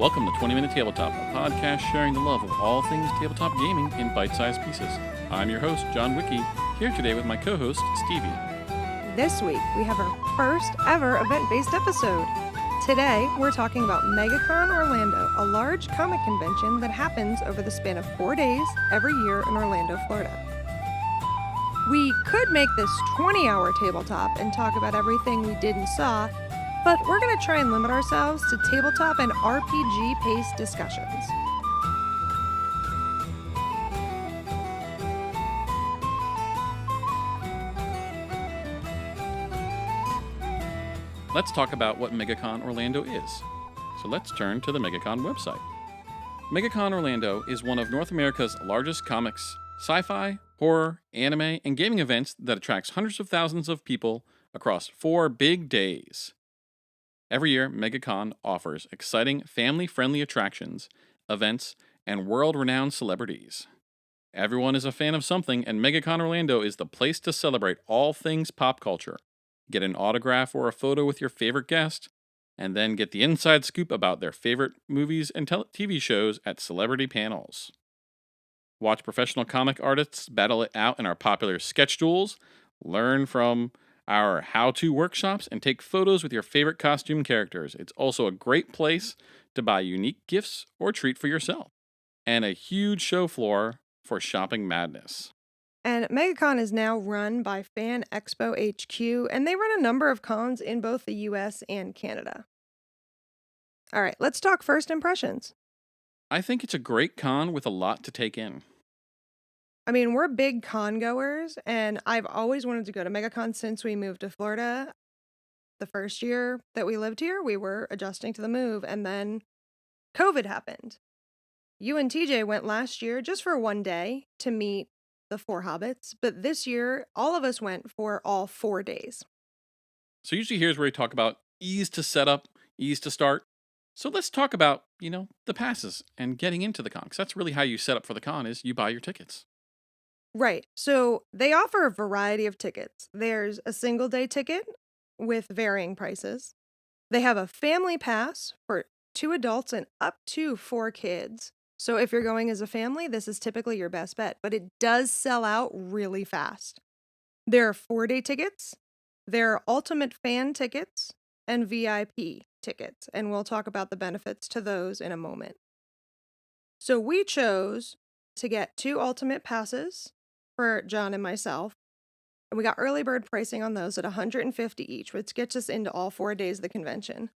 Welcome to 20 Minute Tabletop, a podcast sharing the love of all things tabletop gaming in bite-sized pieces. I'm your host, John Wiki, here today with my co-host, Stevie. This week, we have our first ever event-based episode. Today, we're talking about MEGACON Orlando, a large comic convention that happens over the span of 4 days every year in Orlando, Florida. We could make this 20-hour tabletop and talk about everything we did and saw, but we're going to try and limit ourselves to tabletop and RPG-paced discussions. Let's talk about what MEGACON Orlando is. So let's turn to the MEGACON website. MEGACON Orlando is one of North America's largest comics, sci-fi, horror, anime, and gaming events that attracts hundreds of thousands of people across 4 big days. Every year, MEGACON offers exciting, family-friendly attractions, events, and world-renowned celebrities. Everyone is a fan of something, and MEGACON Orlando is the place to celebrate all things pop culture. Get an autograph or a photo with your favorite guest, and then get the inside scoop about their favorite movies and TV shows at celebrity panels. Watch professional comic artists battle it out in our popular sketch duels, learn from our how-to workshops, and take photos with your favorite costume characters. It's also a great place to buy unique gifts or treat for yourself. And a huge show floor for shopping madness. And MEGACON is now run by Fan Expo HQ, and they run a number of cons in both the US and Canada. All right, let's talk first impressions. I think it's a great con with a lot to take in. I mean, we're big con goers, and I've always wanted to go to MEGACON since we moved to Florida. The first year that we lived here, we were adjusting to the move, and then COVID happened. You and TJ went last year just for one day to meet the 4 hobbits, but this year, all of us went for all 4 days. So usually here's where we talk about ease to set up, ease to start. So let's talk about, the passes and getting into the con, because that's really how you set up for the con is you buy your tickets. Right. So they offer a variety of tickets. There's a single day ticket with varying prices. They have a family pass for 2 adults and up to 4 kids. So if you're going as a family, this is typically your best bet, but it does sell out really fast. There are 4-day tickets, there are ultimate fan tickets, and VIP tickets, and we'll talk about the benefits to those in a moment. So we chose to get 2 ultimate passes for John and myself, and we got early bird pricing on those at $150 each, which gets us into all 4 days of the convention.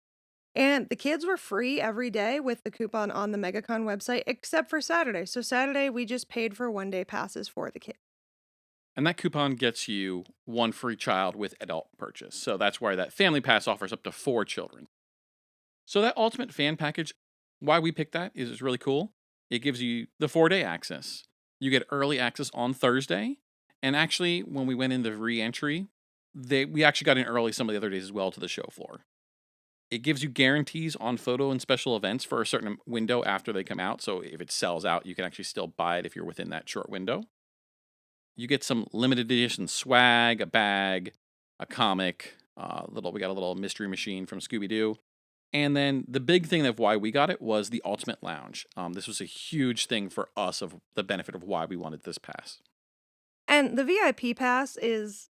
And the kids were free every day with the coupon on the MEGACON website, except for Saturday. So Saturday, we just paid for 1-day passes for the kids. And that coupon gets you 1 free child with adult purchase. So that's why that family pass offers up to 4 children. So that ultimate fan package, why we picked that is it's really cool. It gives you the 4-day access. You get early access on Thursday. And actually, when we went into re-entry, we actually got in early some of the other days as well to the show floor. It gives you guarantees on photo and special events for a certain window after they come out. So if it sells out, you can actually still buy it if you're within that short window. You get some limited edition swag, a bag, a comic, we got a little mystery machine from Scooby-Doo. And then the big thing of why we got it was the Ultimate Lounge. This was a huge thing for us of the benefit of why we wanted this pass. And the VIP pass is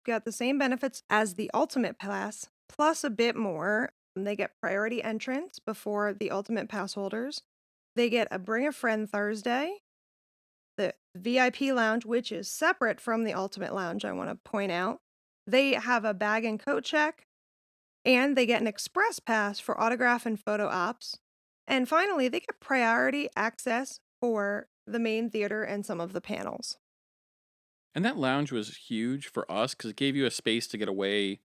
got the same benefits as the Ultimate Pass, plus a bit more. They get priority entrance before the Ultimate Pass holders. They get a Bring a Friend Thursday. The VIP Lounge, which is separate from the Ultimate Lounge, I want to point out. They have a bag and coat check. And they get an express pass for autograph and photo ops. And finally, they get priority access for the main theater and some of the panels. And that lounge was huge for us because it gave you a space to get away,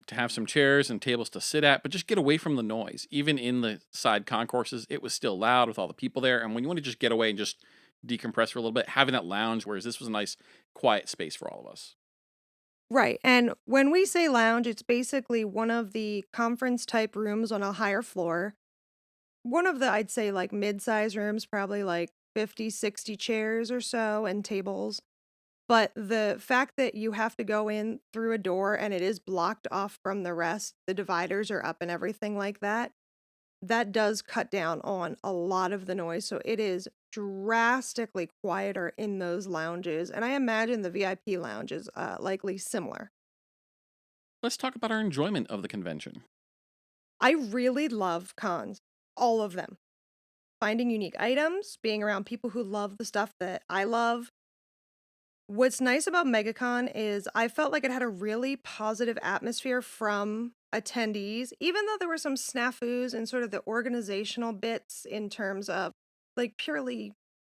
to have some chairs and tables to sit at, but just get away from the noise. Even in the side concourses, it was still loud with all the people there. And when you want to just get away and just decompress for a little bit, having that lounge, whereas this was a nice, quiet space for all of us. Right. And when we say lounge, it's basically one of the conference type rooms on a higher floor. One of the, I'd say, like mid-size rooms, probably like 50, 60 chairs or so and tables. But the fact that you have to go in through a door and it is blocked off from the rest, the dividers are up and everything like that, that does cut down on a lot of the noise, so it is drastically quieter in those lounges, and I imagine the VIP lounge is, likely similar. Let's talk about our enjoyment of the convention. I really love cons, all of them. Finding unique items, being around people who love the stuff that I love. What's nice about MegaCon is I felt like it had a really positive atmosphere from attendees, even though there were some snafus and sort of the organizational bits in terms of like purely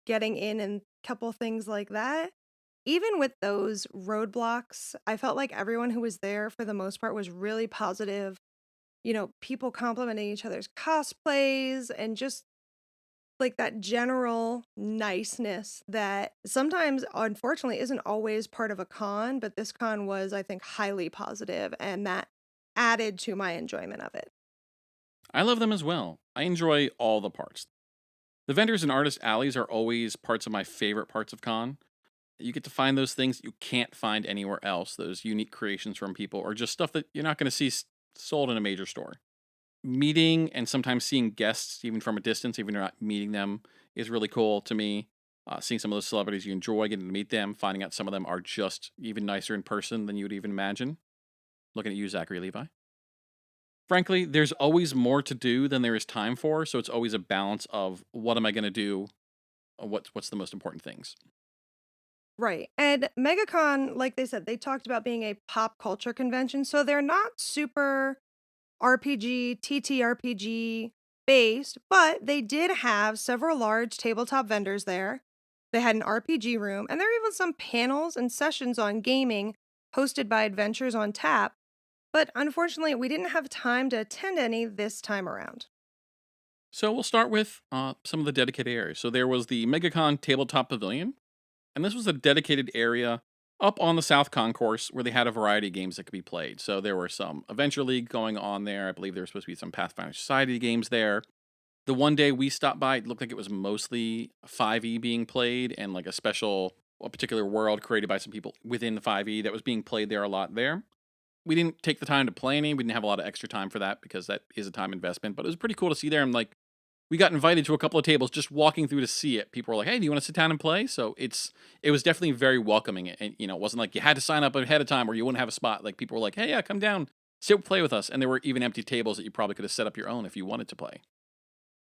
getting in and couple things like that. Even with those roadblocks, I felt like everyone who was there for the most part was really positive. People complimenting each other's cosplays and just like that general niceness that sometimes, unfortunately, isn't always part of a con, but this con was, I think, highly positive, and that added to my enjoyment of it. I love them as well. I enjoy all the parts. The vendors and artist alleys are always parts of my favorite parts of con. You get to find those things you can't find anywhere else, those unique creations from people, or just stuff that you're not going to see sold in a major store. Meeting and sometimes seeing guests, even from a distance, even if you're not meeting them, is really cool to me. Seeing some of those celebrities you enjoy, getting to meet them, finding out some of them are just even nicer in person than you would even imagine. Looking at you, Zachary Levi. Frankly, there's always more to do than there is time for, so it's always a balance of what am I going to do, what's the most important things. Right. And MegaCon, like they said, they talked about being a pop culture convention, so they're not super RPG, TTRPG based, but they did have several large tabletop vendors there. They had an RPG room, and there were even some panels and sessions on gaming hosted by Adventures on Tap. But unfortunately, we didn't have time to attend any this time around. So we'll start with some of the dedicated areas. So there was the MegaCon Tabletop Pavilion, and this was a dedicated area up on the South Concourse where they had a variety of games that could be played. So there were some Adventure League going on there. I believe there were supposed to be some Pathfinder Society games there. The one day we stopped by, it looked like it was mostly 5e being played and like a particular world created by some people within the 5e that was being played there a lot there. We didn't take the time to play any. We didn't have a lot of extra time for that because that is a time investment, but it was pretty cool to see there. And like, we got invited to a couple of tables just walking through to see it. People were like, "Hey, do you want to sit down and play?" So it was definitely very welcoming, and it wasn't like you had to sign up ahead of time or you wouldn't have a spot. Like people were like, "Hey, yeah, come down, sit, play with us," and there were even empty tables that you probably could have set up your own if you wanted to play.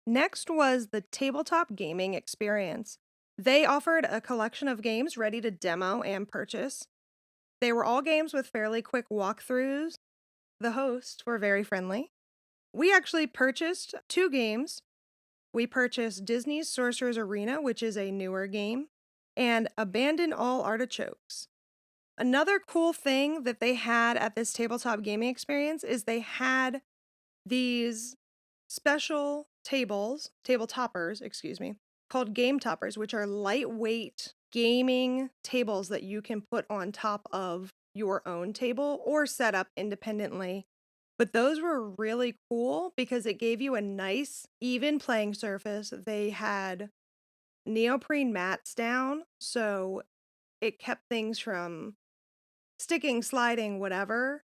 Next was the tabletop gaming experience. They offered a collection of games ready to demo and purchase. They were all games with fairly quick walkthroughs. The hosts were very friendly. We actually purchased two games. We purchased Disney's Sorcerer's Arena, which is a newer game, and Abandon All Artichokes. Another cool thing that they had at this tabletop gaming experience is they had these special table toppers, excuse me, called game toppers, which are lightweight gaming tables that you can put on top of your own table or set up independently. But those were really cool because it gave you a nice, even playing surface. They had neoprene mats down, so it kept things from sticking, sliding, whatever.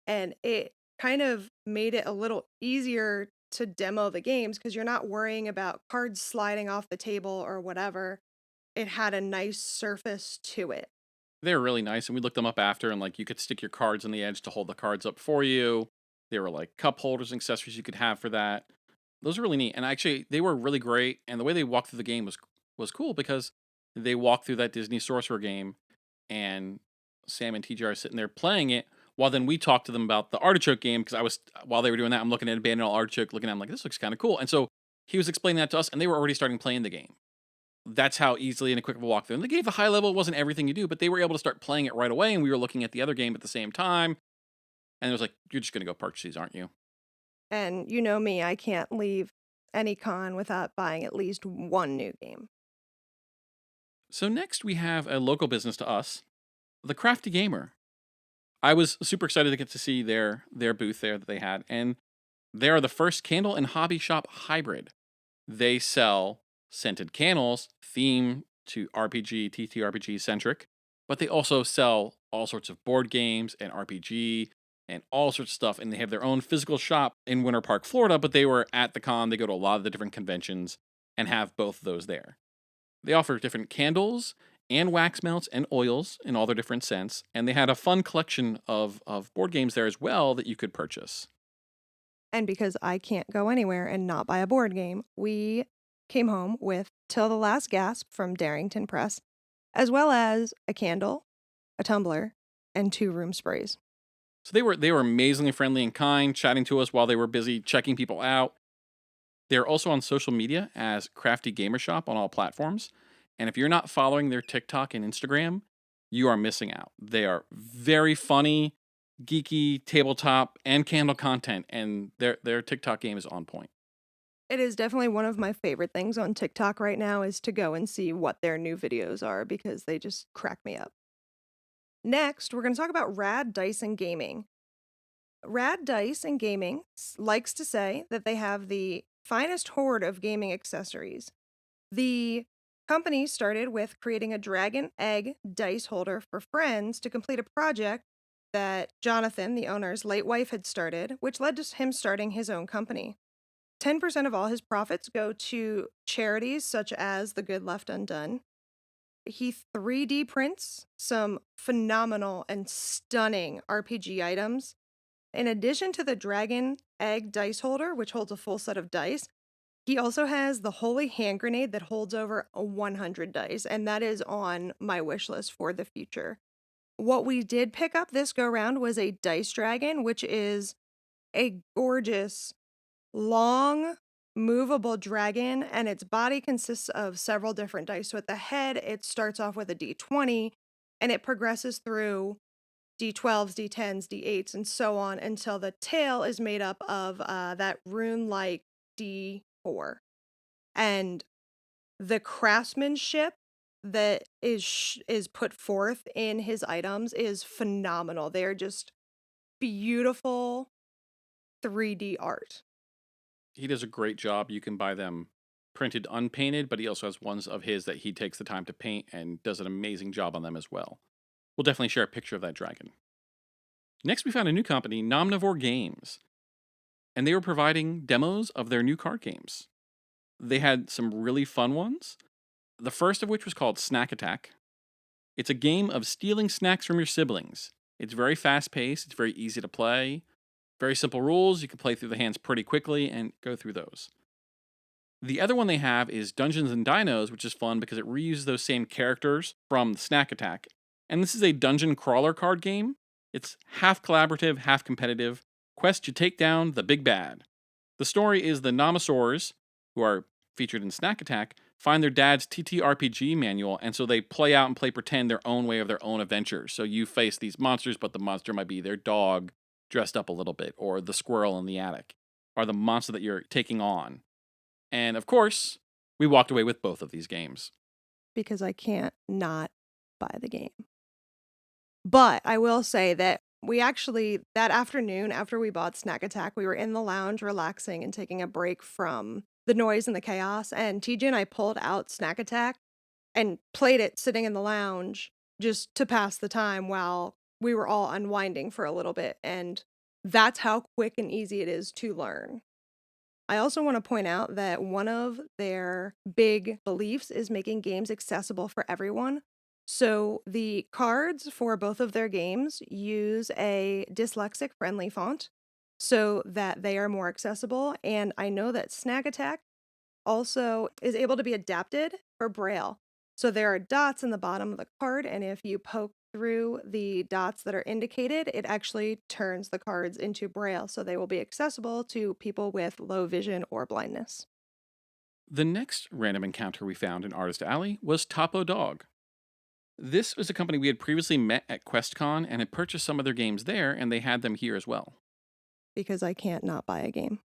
And it kind of made it a little easier to demo the games because you're not worrying about cards sliding off the table or whatever. It had a nice surface to it. They were really nice, and we looked them up after, and like you could stick your cards on the edge to hold the cards up for you. There were like cup holders and accessories you could have for that. Those are really neat, and actually they were really great. And the way they walked through the game was cool because they walked through that Disney Sorcerer game, and Sam and TJ are sitting there playing it. While then we talked to them about the artichoke game because I was while they were doing that, I'm looking at Abandoned All Artichoke, looking at them like this looks kind of cool. And so he was explaining that to us, and they were already starting playing the game. That's how easily and quick of a walkthrough. And they gave a high level. It wasn't everything you do, but they were able to start playing it right away. And we were looking at the other game at the same time. And it was like, you're just going to go purchase these, aren't you? And you know me, I can't leave any con without buying at least one new game. So next we have a local business to us, the Crafty Gamer. I was super excited to get to see their booth there that they had. And they are the first candle and hobby shop hybrid. They sell scented candles themed to RPG, TTRPG centric, but they also sell all sorts of board games and RPG. and all sorts of stuff. And they have their own physical shop in Winter Park, Florida, but they were at the con. They go to a lot of the different conventions and have both of those there. They offer different candles and wax melts and oils in all their different scents. And they had a fun collection of board games there as well that you could purchase. And because I can't go anywhere and not buy a board game, we came home with Till the Last Gasp from Darrington Press, as well as a candle, a tumbler, and 2 room sprays. So they were amazingly friendly and kind, chatting to us while they were busy checking people out. They're also on social media as Crafty Gamer Shop on all platforms. And if you're not following their TikTok and Instagram, you are missing out. They are very funny, geeky tabletop and candle content, and their TikTok game is on point. It is definitely one of my favorite things on TikTok right now is to go and see what their new videos are because they just crack me up. Next, we're going to talk about Rad Dice and Gaming. Rad Dice and Gaming likes to say that they have the finest hoard of gaming accessories. The company started with creating a dragon egg dice holder for friends to complete a project that Jonathan, the owner's late wife, had started, which led to him starting his own company. 10% of all his profits go to charities such as The Good Left Undone. He 3D prints some phenomenal and stunning RPG items. In addition to the dragon egg dice holder, which holds a full set of dice, he also has the holy hand grenade that holds over 100 dice, and that is on my wish list for the future. What we did pick up this go round was a dice dragon, which is a gorgeous, long, movable dragon, and its body consists of several different dice. So at the head, it starts off with a d20, and it progresses through d12s, d10s, d8s, and so on until the tail is made up of that rune-like d4. And the craftsmanship that is put forth in his items is phenomenal. They are just beautiful 3D art. He does a great job. You can buy them printed unpainted, but he also has ones of his that he takes the time to paint and does an amazing job on them as well. We'll definitely share a picture of that dragon. Next, we found a new company, Nomnivore Games, and they were providing demos of their new card games. They had some really fun ones, the first of which was called Snack Attack. It's a game of stealing snacks from your siblings. It's very fast-paced, it's very easy to play, very simple rules. You can play through the hands pretty quickly and go through those. The other one they have is Dungeons and Dinos, which is fun because it reuses those same characters from Snack Attack. And this is a dungeon crawler card game. It's half collaborative, half competitive. Quest to take down the big bad. The story is the Nomosaurs, who are featured in Snack Attack, find their dad's TTRPG manual, and so they play out and play pretend their own way of their own adventures. So you face these monsters, but the monster might be their dog dressed up a little bit, or the squirrel in the attic, or the monster that you're taking on. And of course, we walked away with both of these games. Because I can't not buy the game. But I will say that we actually, that afternoon after we bought Snack Attack, we were in the lounge relaxing and taking a break from the noise and the chaos. And TJ and I pulled out Snack Attack and played it sitting in the lounge just to pass the time while we were all unwinding for a little bit. And that's how quick and easy it is to learn. I also want to point out that one of their big beliefs is making games accessible for everyone. So the cards for both of their games use a dyslexic-friendly font so that they are more accessible. And I know that Snack Attack also is able to be adapted for Braille. So there are dots in the bottom of the card, and if you poke through the dots that are indicated, it actually turns the cards into Braille, so they will be accessible to people with low vision or blindness. The next random encounter we found in Artist Alley was Topo Dog. This was a company we had previously met at QuestCon and had purchased some of their games there, and they had them here as well. Because I can't not buy a game.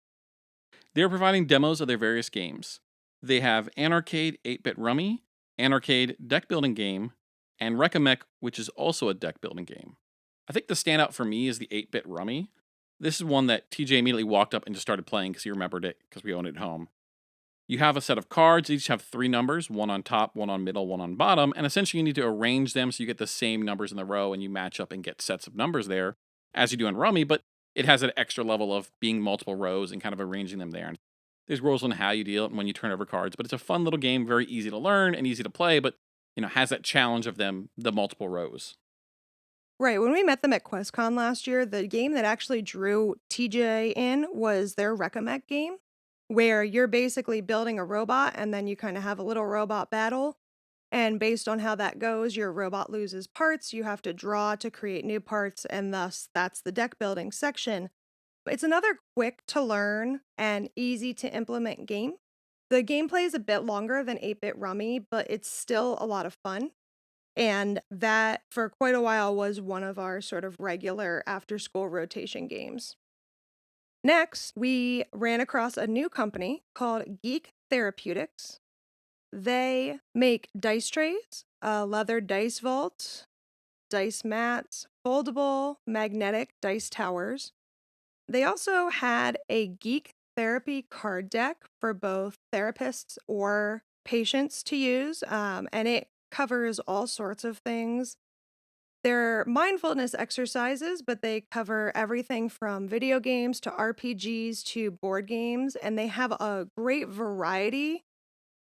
They are providing demos of their various games. They have Anarcade 8-Bit Rummy, Anarcade Deck Building Game, and Wreck-A-Mech, which is also a deck building game. I think the standout for me is the 8-Bit Rummy. This is one that TJ immediately walked up and just started playing because he remembered it because we owned it at home. You have a set of cards, each have 3 numbers, one on top, one on middle, one on bottom, and essentially you need to arrange them so you get the same numbers in the row and you match up and get sets of numbers there. as you do in Rummy, but it has an extra level of being multiple rows and kind of arranging them there. And there's rules on how you deal it and when you turn over cards, but it's a fun little game, very easy to learn and easy to play, but has that challenge of the multiple rows. Right, when we met them at QuestCon last year, the game that actually drew TJ in was their Recomec game, where you're basically building a robot and then you kind of have a little robot battle. And based on how that goes, your robot loses parts, you have to draw to create new parts, and thus that's the deck building section. It's another quick to learn and easy to implement game. The gameplay is a bit longer than 8-bit Rummy, but it's still a lot of fun. And that, for quite a while, was one of our sort of regular after school rotation games. Next, we ran across a new company called Geek Therapeutics. They make dice trays, a leather dice vault, dice mats, foldable magnetic dice towers. They also had a geek therapy card deck for both therapists or patients to use, and it covers all sorts of things. They're mindfulness exercises, but they cover everything from video games to RPGs to board games, and they have a great variety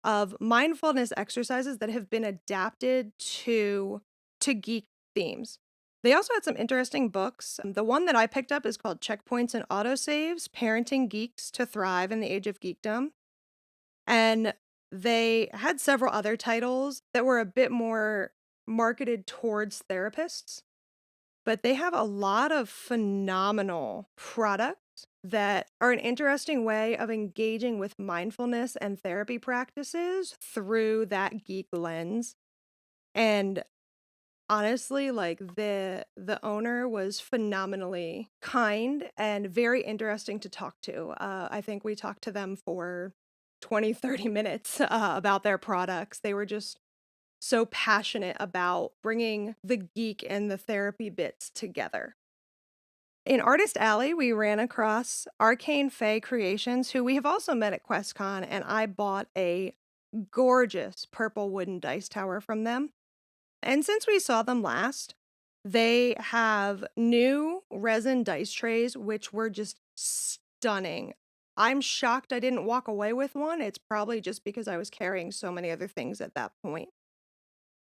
of mindfulness exercises that have been adapted to geek themes. They also had some interesting books. The one that I picked up is called Checkpoints and Autosaves: Parenting Geeks to Thrive in the Age of Geekdom. And they had several other titles that were a bit more marketed towards therapists, but they have a lot of phenomenal products that are an interesting way of engaging with mindfulness and therapy practices through that geek lens. And honestly, like the owner was phenomenally kind and very interesting to talk to. I think we talked to them for 20-30 minutes about their products. They were just so passionate about bringing the geek and the therapy bits together. In Artist Alley, we ran across Arcane Fae Creations, who we have also met at QuestCon, and I bought a gorgeous purple wooden dice tower from them. And since we saw them last, they have new resin dice trays, which were just stunning. I'm shocked I didn't walk away with one. It's probably just because I was carrying so many other things at that point.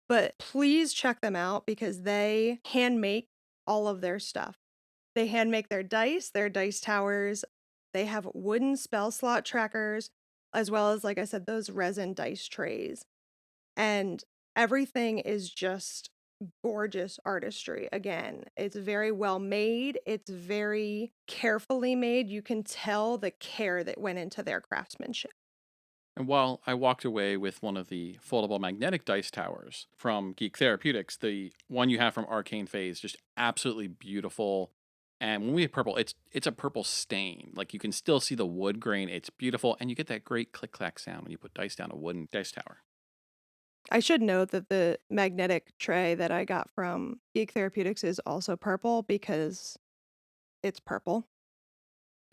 But please check them out because they hand make all of their stuff. They hand make their dice towers. They have wooden spell slot trackers, as well as, like I said, those resin dice trays. And everything is just gorgeous artistry. Again, it's very well made. It's very carefully made. You can tell the care that went into their craftsmanship. And while I walked away with one of the foldable magnetic dice towers from Geek Therapeutics, the one you have from Arcane Phase, just absolutely beautiful. And when we have purple, it's a purple stain. Like you can still see the wood grain. It's beautiful, and you get that great click clack sound when you put dice down a wooden dice tower. I should note that the magnetic tray that I got from Geek Therapeutics is also purple because it's purple.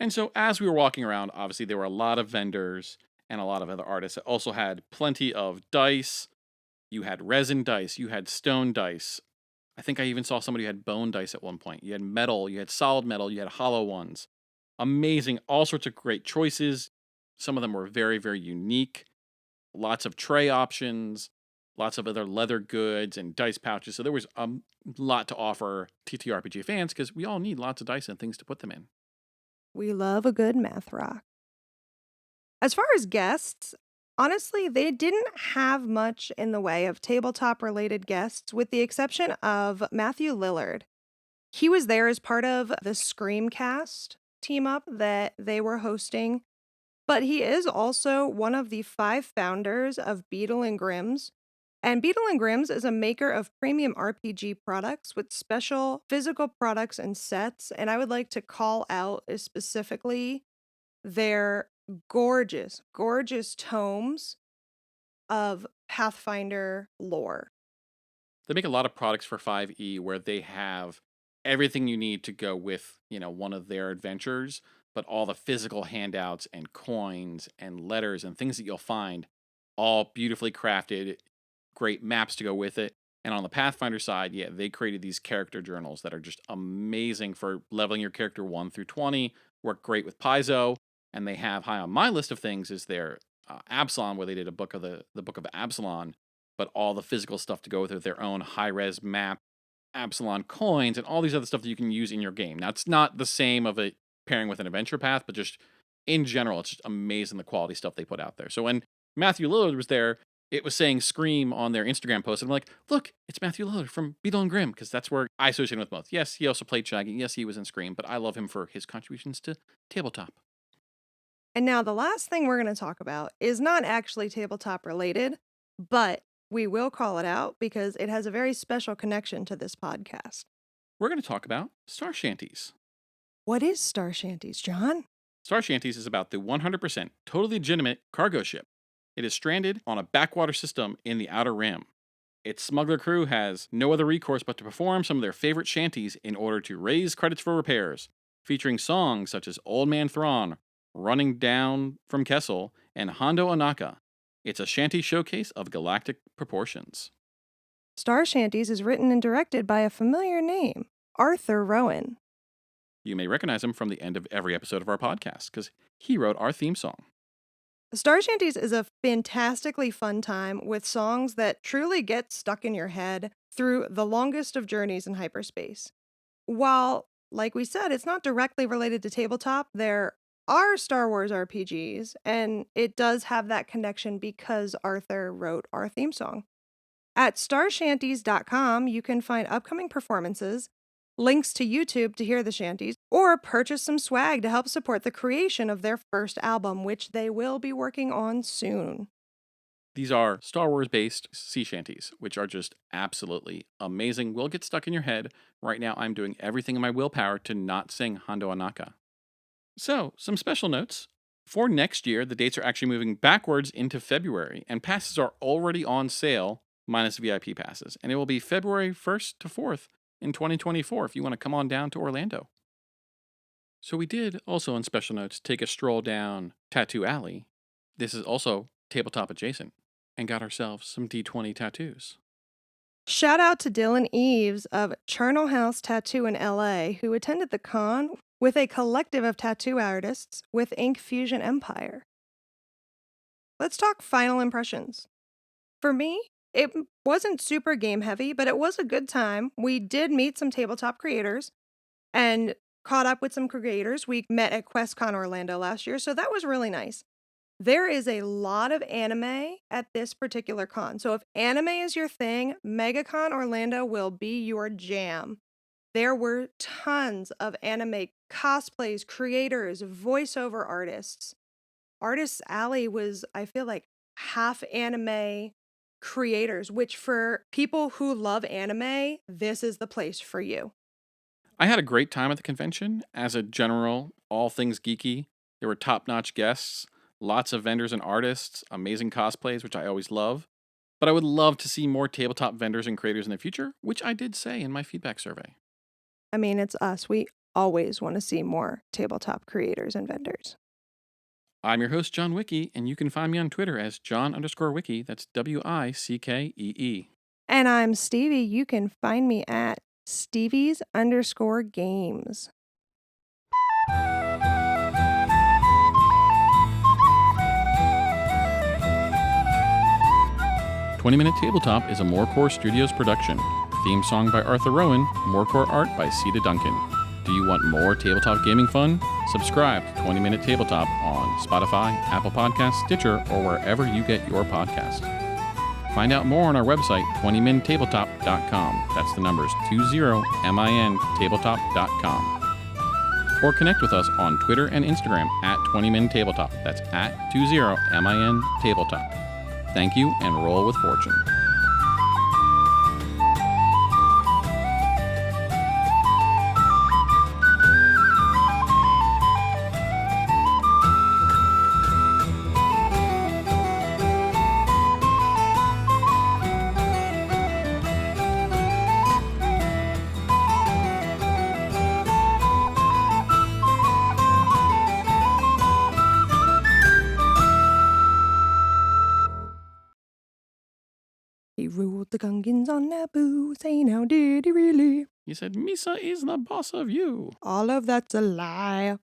And so as we were walking around, obviously there were a lot of vendors and a lot of other artists that also had plenty of dice. You had resin dice, you had stone dice. I think I even saw somebody who had bone dice at one point. You had metal, you had solid metal, you had hollow ones. Amazing, all sorts of great choices. Some of them were very, very unique. Lots of tray options, lots of other leather goods and dice pouches. So there was a lot to offer TTRPG fans because we all need lots of dice and things to put them in. We love a good math rock. As far as guests, honestly, they didn't have much in the way of tabletop related guests, with the exception of Matthew Lillard. He was there as part of the Screamcast team up that they were hosting, but he is also one of the 5 founders of Beetle and Grimm's. And Beetle and Grimm's is a maker of premium RPG products with special physical products and sets. And I would like to call out specifically their gorgeous, gorgeous tomes of Pathfinder lore. They make a lot of products for 5e where they have everything you need to go with, one of their adventures, but all the physical handouts and coins and letters and things that you'll find all beautifully crafted, great maps to go with it. And on the Pathfinder side, yeah, they created these character journals that are just amazing for leveling your character 1 through 20, work great with Paizo, and they have high on my list of things is their Absalom, where they did a book of the Book of Absalom, but all the physical stuff to go with it, their own high-res map, Absalom coins, and all these other stuff that you can use in your game. Now, it's not the same of a pairing with an adventure path, but just in general, it's just amazing the quality stuff they put out there. So when Matthew Lillard was there, it was saying Scream on their Instagram post. And I'm like, look, it's Matthew Lillard from Beetle and Grimm, because that's where I associate him with both. Yes, he also played Shaggy. Yes, he was in Scream, but I love him for his contributions to tabletop. And now the last thing we're going to talk about is not actually tabletop related, but we will call it out because it has a very special connection to this podcast. We're going to talk about Star Shanties. What is Star Shanties, John? Star Shanties is about the 100% totally legitimate cargo ship. It is stranded on a backwater system in the Outer Rim. Its smuggler crew has no other recourse but to perform some of their favorite shanties in order to raise credits for repairs, featuring songs such as Old Man Thrawn, Running Down from Kessel, and Hondo Anaka. It's a shanty showcase of galactic proportions. Star Shanties is written and directed by a familiar name, Arthur Rowan. You may recognize him from the end of every episode of our podcast, because he wrote our theme song. Star Shanties is a fantastically fun time with songs that truly get stuck in your head through the longest of journeys in hyperspace. While, like we said, it's not directly related to tabletop, there are Star Wars RPGs, and it does have that connection because Arthur wrote our theme song. At starshanties.com, you can find upcoming performances, links to YouTube to hear the shanties, or purchase some swag to help support the creation of their first album, which they will be working on soon. These are Star Wars-based sea shanties, which are just absolutely amazing. Will get stuck in your head. Right now, I'm doing everything in my willpower to not sing Hondo Anaka. So, some special notes. For next year, the dates are actually moving backwards into February, and passes are already on sale, minus VIP passes. And it will be February 1st to 4th in 2024 if you want to come on down to Orlando. So we did also, in special notes, take a stroll down Tattoo Alley. This is also tabletop adjacent, and got ourselves some D20 tattoos. Shout out to Dylan Eves of Charnel House Tattoo in LA, who attended the con with a collective of tattoo artists with Ink Fusion Empire. Let's talk final impressions. For me, it wasn't super game heavy, but it was a good time. We did meet some tabletop creators and caught up with some creators. We met at QuestCon Orlando last year, so that was really nice. There is a lot of anime at this particular con. So if anime is your thing, MEGACON Orlando will be your jam. There were tons of anime cosplays, creators, voiceover artists. Artists Alley was, I feel like, half anime creators, which for people who love anime, this is the place for you. I had a great time at the convention. As a general, all things geeky. There were top-notch guests, lots of vendors and artists, amazing cosplays, which I always love. But I would love to see more tabletop vendors and creators in the future, which I did say in my feedback survey. I mean, it's us. We always want to see more tabletop creators and vendors. I'm your host, John Wiki, and you can find me on Twitter as John_Wiki. That's WICKEE. And I'm Stevie. You can find me at Stevies_games. 20-Minute Tabletop is a Morecore Studios production. Theme song by Arthur Rowan, Morecore art by Ceda Duncan. Do you want more tabletop gaming fun? Subscribe to 20-Minute Tabletop on Spotify, Apple Podcasts, Stitcher, or wherever you get your podcast. Find out more on our website, 20mintabletop.com. That's the numbers 20mintabletop.com. Or connect with us on Twitter and Instagram at 20mintabletop. That's at 20mintabletop. Thank you, and roll with fortune. He ruled the Gungans on Naboo, saying how did he really? He said, Misa is the boss of you. All of that's a lie.